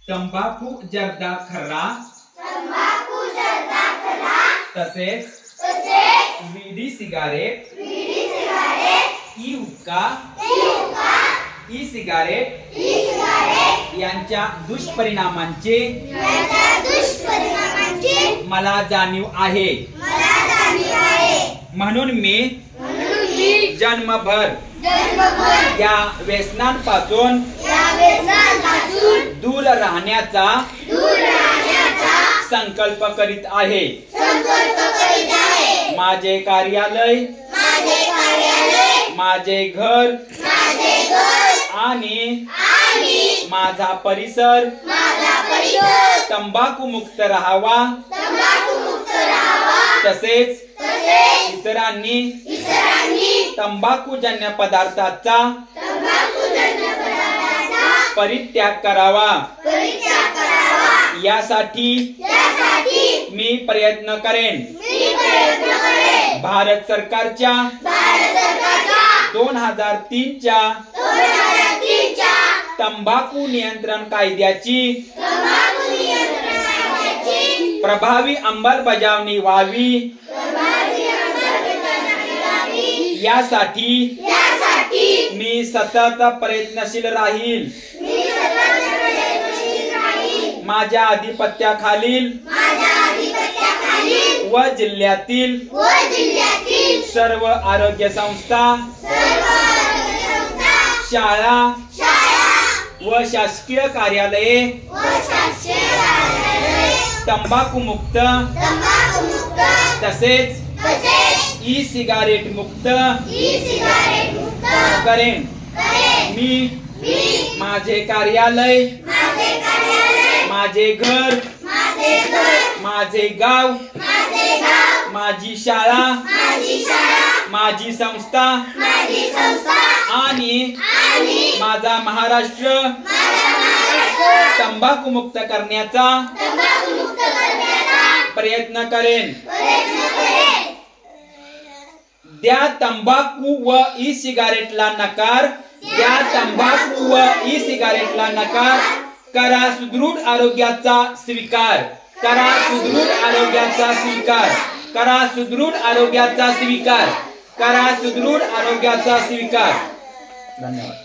तंबाखू जर्दा खर्रा तसेच विडी सिगारेट ई हुक्का ई सिगारेट यांच्या दुष्परिणामांची मला जाणीव आहे। म्हणून मी जन्मभर या व्यसनांपासून दूर राहण्याचा संकल्प करीत आहे। माझे कार्यालय, माझे घर आणि माझा परिसर तंबाखू मुक्त राहावा, तसेच इतरांनी तंबाखूजन्य पदार्थाचा परित्याग करावा यासाठी मी प्रयत्न करेन। भारत सरकारच्या 2003 च्या तंबाखू नियंत्रण कायद्याची प्रभावी अंमलबजावणी व्हावी यासाठी मी सतत प्रयत्नशील राहील। माझ्या अधिपत्याखालील व जिल्ह्यातील सर्व आरोग्य संस्था, शाळा व शासकीय कार्यालये तंबाखू मुक्त तसेच ई सिगारेट मुक्त करेन। मी माझे कार्यालय, माझे घर, माझे गाव, माझी शाळा, माझी संस्था आणि माझा महाराष्ट्र तंबाखू मुक्त करण्याचा प्रयत्न करेन। द्या तंबाखू व ई सिगारेटला नकार, द्या तंबाखू व ई सिगारेटला नकार, करा सुदृढ आरोग्याचा स्वीकार, करा सुदृढ आरोग्याचा स्वीकार, करा सुदृढ आरोग्याचा स्वीकार, करा सुदृढ आरोग्याचा स्वीकार। धन्यवाद।